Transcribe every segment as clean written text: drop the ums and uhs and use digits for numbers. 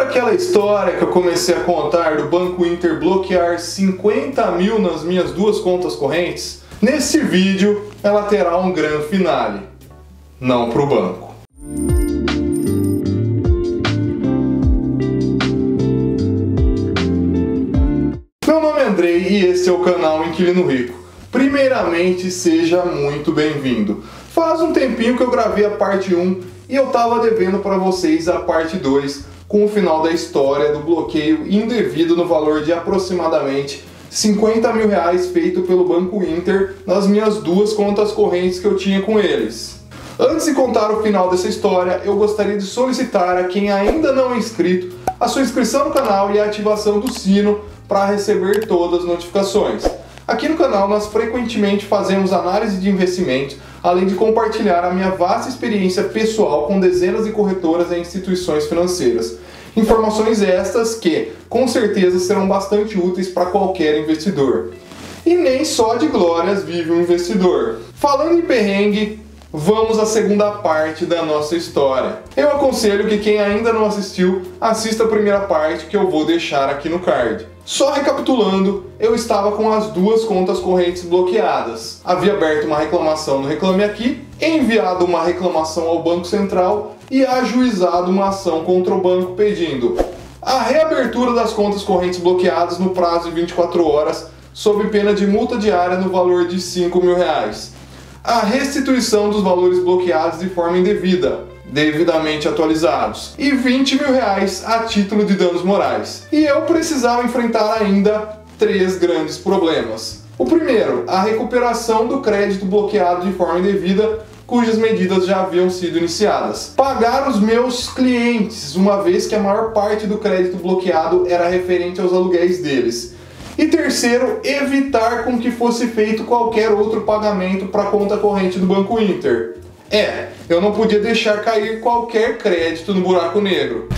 aquela história que eu comecei a contar do Banco Inter bloquear 50 mil nas minhas duas contas correntes? Nesse vídeo ela terá um grande finale. Não para o banco. Meu nome é Andrei e esse é o canal Inquilino Rico. Primeiramente, seja muito bem-vindo. Faz um tempinho que eu gravei a parte 1 e eu tava devendo para vocês a parte 2 com o final da história do bloqueio indevido no valor de aproximadamente 50 mil reais feito pelo Banco Inter nas minhas duas contas correntes que eu tinha com eles. Antes de contar o final dessa história, eu gostaria de solicitar a quem ainda não é inscrito a sua inscrição no canal e a ativação do sino para receber todas as notificações. Aqui no canal nós frequentemente fazemos análise de investimentos, além de compartilhar a minha vasta experiência pessoal com dezenas de corretoras e instituições financeiras. Informações estas que, com certeza, serão bastante úteis para qualquer investidor. E nem só de glórias vive um investidor. Falando em perrengue, vamos à segunda parte da nossa história. Eu aconselho que quem ainda não assistiu, assista a primeira parte que eu vou deixar aqui no card. Só recapitulando, eu estava com as duas contas correntes bloqueadas. Havia aberto uma reclamação no Reclame Aqui, enviado uma reclamação ao Banco Central e ajuizado uma ação contra o banco pedindo a reabertura das contas correntes bloqueadas no prazo de 24 horas, sob pena de multa diária no valor de 5 mil reais. A restituição dos valores bloqueados de forma indevida, devidamente atualizados, e 20 mil reais a título de danos morais. E eu precisava enfrentar ainda 3 grandes problemas. O primeiro, a recuperação do crédito bloqueado de forma indevida, cujas medidas já haviam sido iniciadas. Pagar os meus clientes, uma vez que a maior parte do crédito bloqueado era referente aos aluguéis deles. E terceiro, evitar com que fosse feito qualquer outro pagamento para a conta corrente do Banco Inter. Eu não podia deixar cair qualquer crédito no buraco negro.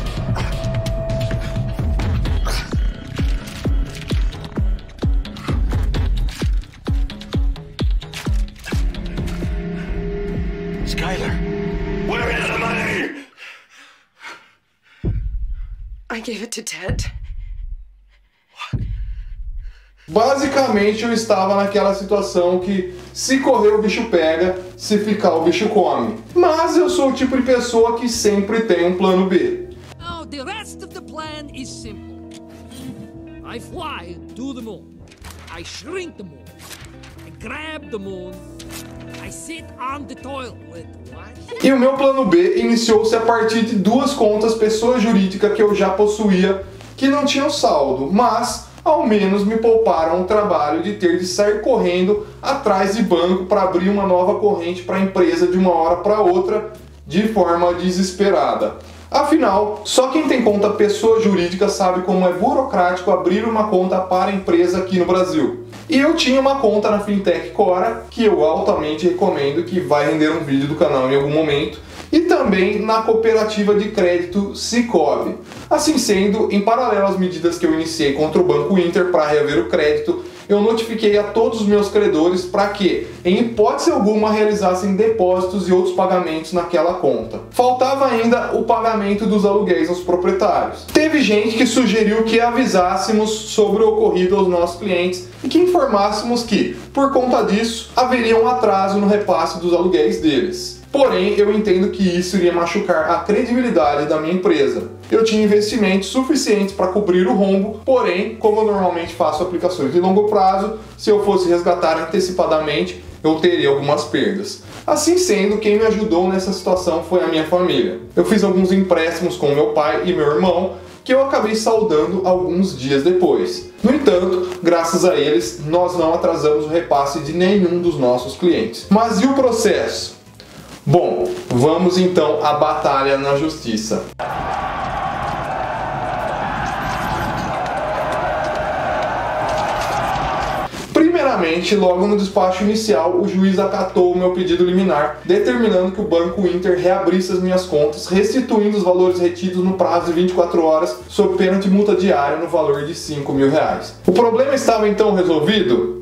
Skyler, where is the money? I gave it to Ted. Basicamente eu estava naquela situação que se correr o bicho pega, se ficar o bicho come. Mas eu sou o tipo de pessoa que sempre tem um plano B. Now the rest of the plan is simple. I fly to the moon. I shrink the moon. I grab the moon. I sit on the toilet. What? E o meu plano B iniciou-se a partir de duas contas pessoa jurídica que eu já possuía, que não tinham saldo, mas ao menos me pouparam o trabalho de ter de sair correndo atrás de banco para abrir uma nova corrente para a empresa de uma hora para outra de forma desesperada. Afinal, só quem tem conta pessoa jurídica sabe como é burocrático abrir uma conta para a empresa aqui no Brasil. E eu tinha uma conta na Fintech Cora, que eu altamente recomendo, que vai render um vídeo do canal em algum momento, e também na cooperativa de crédito Cicobi. Assim sendo, em paralelo às medidas que eu iniciei contra o Banco Inter para reaver o crédito, eu notifiquei a todos os meus credores para que, em hipótese alguma, realizassem depósitos e outros pagamentos naquela conta. Faltava ainda o pagamento dos aluguéis aos proprietários. Teve gente que sugeriu que avisássemos sobre o ocorrido aos nossos clientes e que informássemos que, por conta disso, haveria um atraso no repasse dos aluguéis deles. Porém, eu entendo que isso iria machucar a credibilidade da minha empresa. Eu tinha investimentos suficientes para cobrir o rombo, porém, como eu normalmente faço aplicações de longo prazo, se eu fosse resgatar antecipadamente, eu teria algumas perdas. Assim sendo, quem me ajudou nessa situação foi a minha família. Eu fiz alguns empréstimos com meu pai e meu irmão, que eu acabei saldando alguns dias depois. No entanto, graças a eles, nós não atrasamos o repasse de nenhum dos nossos clientes. Mas e o processo? Bom, vamos então à batalha na justiça. Primeiramente, logo no despacho inicial, o juiz acatou o meu pedido liminar, determinando que o Banco Inter reabrisse as minhas contas, restituindo os valores retidos no prazo de 24 horas, sob pena de multa diária no valor de 5 mil reais. O problema estava então resolvido?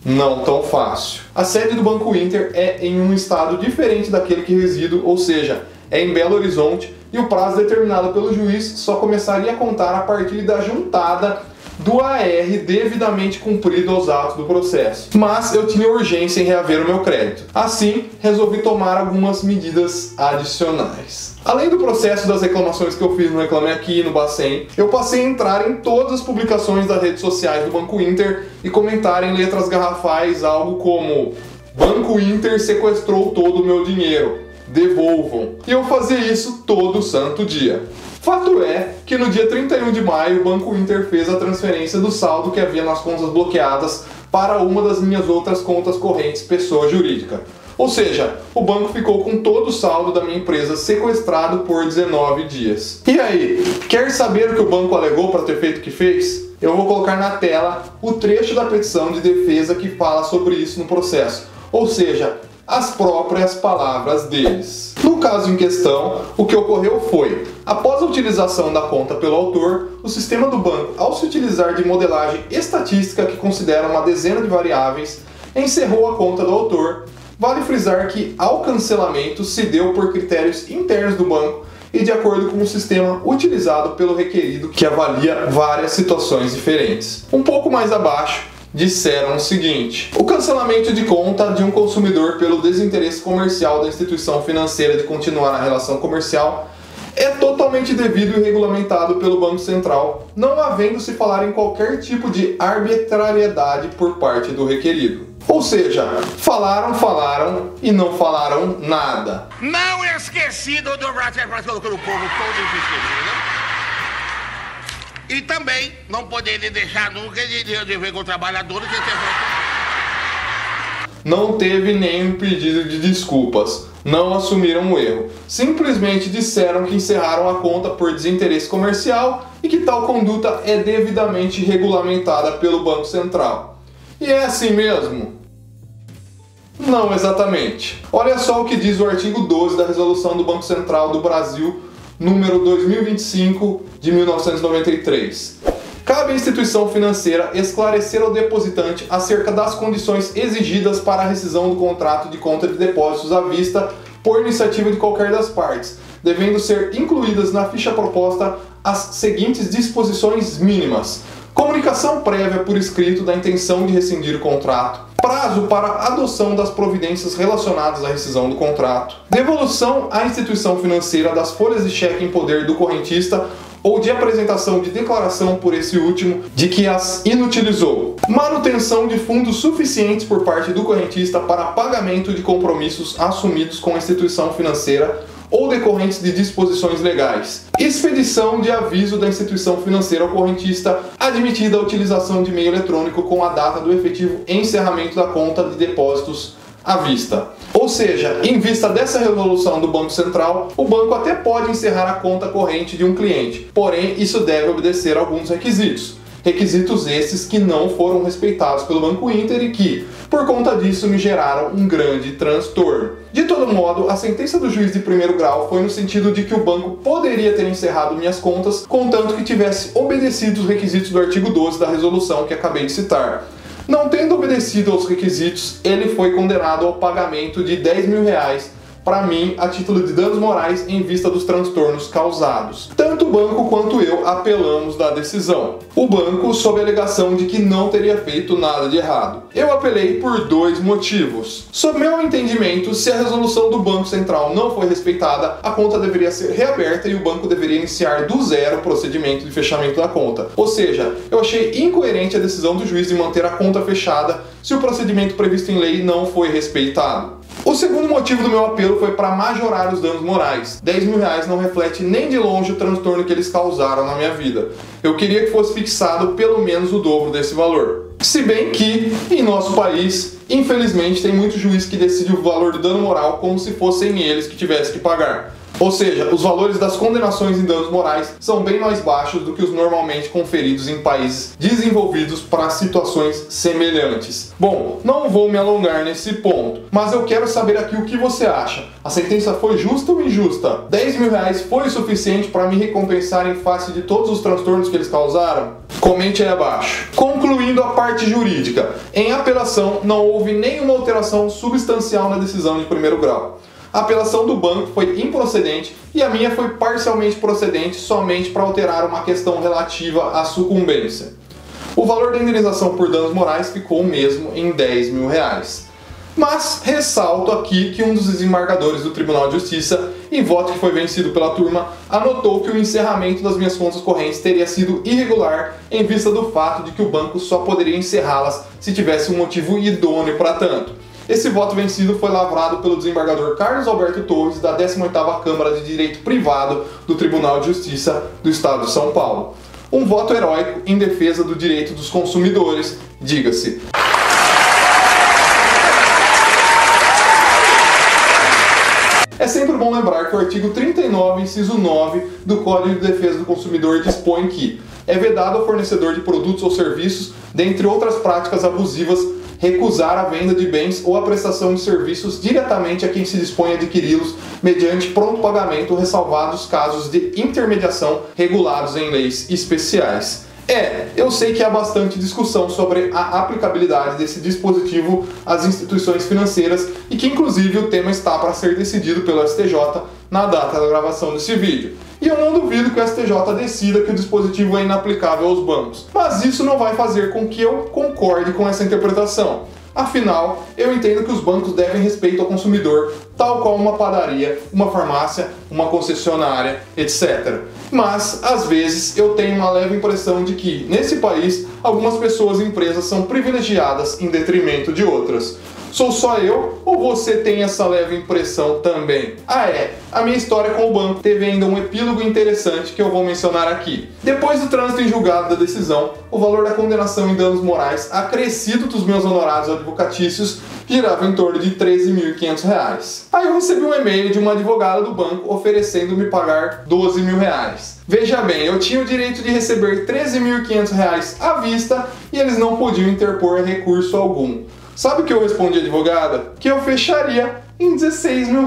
Não tão fácil. A sede do Banco Inter é em um estado diferente daquele que resido, ou seja, é em Belo Horizonte, e o prazo determinado pelo juiz só começaria a contar a partir da juntada do AR devidamente cumprido aos atos do processo. Mas eu tinha urgência em reaver o meu crédito. Assim, resolvi tomar algumas medidas adicionais. Além do processo das reclamações que eu fiz no Reclame Aqui, no Bacen, eu passei a entrar em todas as publicações das redes sociais do Banco Inter e comentar em letras garrafais algo como: Banco Inter sequestrou todo o meu dinheiro, devolvam. E eu fazia isso todo santo dia. Fato é que no dia 31 de maio o Banco Inter fez a transferência do saldo que havia nas contas bloqueadas para uma das minhas outras contas correntes pessoa jurídica. Ou seja, o banco ficou com todo o saldo da minha empresa sequestrado por 19 dias. E aí, quer saber o que o banco alegou para ter feito o que fez? Eu vou colocar na tela o trecho da petição de defesa que fala sobre isso no processo. Ou seja, as próprias palavras deles. No caso em questão, o que ocorreu foi: após a utilização da conta pelo autor, o sistema do banco, ao se utilizar de modelagem estatística que considera uma dezena de variáveis, encerrou a conta do autor. Vale frisar que, ao cancelamento, se deu por critérios internos do banco e de acordo com o sistema utilizado pelo requerido, que avalia várias situações diferentes. Um pouco mais abaixo, disseram o seguinte: o cancelamento de conta de um consumidor pelo desinteresse comercial da instituição financeira de continuar a relação comercial é totalmente devido e regulamentado pelo Banco Central, não havendo se falar em qualquer tipo de arbitrariedade por parte do requerido. Ou seja, falaram e não falaram nada. Não esquecido do povo todo esquecido. E também não poderia deixar nunca de ver com trabalhadores que não teve nenhum pedido de desculpas, não assumiram o erro. Simplesmente disseram que encerraram a conta por desinteresse comercial e que tal conduta é devidamente regulamentada pelo Banco Central. E é assim mesmo? Não exatamente. Olha só o que diz o artigo 12 da Resolução do Banco Central do Brasil, número 2025 de 1993. Cabe à instituição financeira esclarecer ao depositante acerca das condições exigidas para a rescisão do contrato de conta de depósitos à vista por iniciativa de qualquer das partes, devendo ser incluídas na ficha proposta as seguintes disposições mínimas: comunicação prévia por escrito da intenção de rescindir o contrato, prazo para a adoção das providências relacionadas à rescisão do contrato, devolução à instituição financeira das folhas de cheque em poder do correntista ou de apresentação de declaração por esse último de que as inutilizou, manutenção de fundos suficientes por parte do correntista para pagamento de compromissos assumidos com a instituição financeira ou decorrentes de disposições legais, expedição de aviso da instituição financeira ao correntista admitida a utilização de meio eletrônico com a data do efetivo encerramento da conta de depósitos à vista. Ou seja, em vista dessa resolução do Banco Central, o banco até pode encerrar a conta corrente de um cliente, porém isso deve obedecer a alguns requisitos. Requisitos esses que não foram respeitados pelo Banco Inter e que, por conta disso, me geraram um grande transtorno. De todo modo, a sentença do juiz de primeiro grau foi no sentido de que o banco poderia ter encerrado minhas contas, contanto que tivesse obedecido os requisitos do artigo 12 da resolução que acabei de citar. Não tendo obedecido aos requisitos, ele foi condenado ao pagamento de R$10.000 para mim a título de danos morais em vista dos transtornos causados. Tanto o banco quanto eu apelamos da decisão. O banco sob a alegação de que não teria feito nada de errado. Eu apelei por dois motivos. Sob meu entendimento, se a resolução do Banco Central não foi respeitada, a conta deveria ser reaberta e o banco deveria iniciar do zero o procedimento de fechamento da conta. Ou seja, eu achei incoerente a decisão do juiz de manter a conta fechada se o procedimento previsto em lei não foi respeitado. O segundo motivo do meu apelo foi para majorar os danos morais. R$10.000 não reflete nem de longe o transtorno que eles causaram na minha vida. Eu queria que fosse fixado pelo menos o dobro desse valor. Se bem que, em nosso país, infelizmente tem muito juiz que decide o valor do dano moral como se fossem eles que tivessem que pagar. Ou seja, os valores das condenações em danos morais são bem mais baixos do que os normalmente conferidos em países desenvolvidos para situações semelhantes. Bom, não vou me alongar nesse ponto, mas eu quero saber aqui o que você acha. A sentença foi justa ou injusta? R$10.000 foi o suficiente para me recompensar em face de todos os transtornos que eles causaram? Comente aí abaixo. Concluindo a parte jurídica, em apelação não houve nenhuma alteração substancial na decisão de primeiro grau. A apelação do banco foi improcedente e a minha foi parcialmente procedente somente para alterar uma questão relativa à sucumbência. O valor da indenização por danos morais ficou o mesmo em R$10 mil. Mas ressalto aqui que um dos desembargadores do Tribunal de Justiça, em voto que foi vencido pela turma, anotou que o encerramento das minhas contas correntes teria sido irregular em vista do fato de que o banco só poderia encerrá-las se tivesse um motivo idôneo para tanto. Esse voto vencido foi lavrado pelo desembargador Carlos Alberto Torres, da 18ª Câmara de Direito Privado do Tribunal de Justiça do Estado de São Paulo. Um voto heróico em defesa do direito dos consumidores, diga-se. É sempre bom lembrar que o artigo 39, inciso 9 do Código de Defesa do Consumidor dispõe que é vedado ao fornecedor de produtos ou serviços, dentre outras práticas abusivas, recusar a venda de bens ou a prestação de serviços diretamente a quem se dispõe a adquiri-los mediante pronto pagamento, ressalvados casos de intermediação regulados em leis especiais. Eu sei que há bastante discussão sobre a aplicabilidade desse dispositivo às instituições financeiras e que inclusive o tema está para ser decidido pelo STJ na data da gravação desse vídeo. E eu não duvido que o STJ decida que o dispositivo é inaplicável aos bancos, mas isso não vai fazer com que eu concorde com essa interpretação. Afinal, eu entendo que os bancos devem respeito ao consumidor, tal qual uma padaria, uma farmácia, uma concessionária, etc. Mas, às vezes, eu tenho uma leve impressão de que, nesse país, algumas pessoas e empresas são privilegiadas em detrimento de outras. Sou só eu ou você tem essa leve impressão também? A minha história com o banco teve ainda um epílogo interessante que eu vou mencionar aqui. Depois do trânsito em julgado da decisão, o valor da condenação em danos morais, acrescido dos meus honorários advocatícios, girava em torno de R$13.500. Aí eu recebi um e-mail de uma advogada do banco oferecendo-me pagar R$12 mil. Veja bem, eu tinha o direito de receber R$13.500 à vista e eles não podiam interpor recurso algum. Sabe o que eu respondi à advogada? Que eu fecharia em R$16 mil.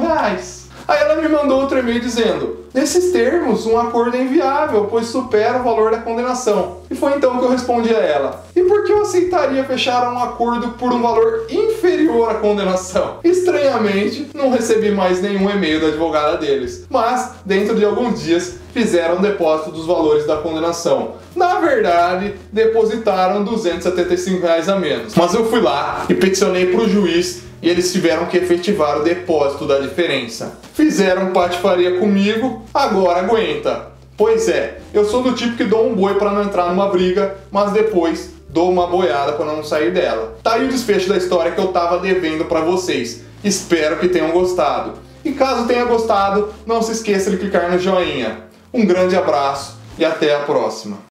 Aí ela me mandou outro e-mail dizendo: nesses termos, um acordo é inviável, pois supera o valor da condenação. E foi então que eu respondi a ela: e por que eu aceitaria fechar um acordo por um valor inferior à condenação? Estranhamente, não recebi mais nenhum e-mail da advogada deles, mas dentro de alguns dias fizeram um depósito dos valores da condenação. Na verdade, depositaram R$275 a menos. Mas eu fui lá e peticionei para o juiz e eles tiveram que efetivar o depósito da diferença. Fizeram patifaria comigo, agora aguenta. Pois é, eu sou do tipo que dou um boi para não entrar numa briga, mas depois dou uma boiada para não sair dela. Tá aí o desfecho da história que eu tava devendo para vocês. Espero que tenham gostado. E caso tenha gostado, não se esqueça de clicar no joinha. Um grande abraço e até a próxima.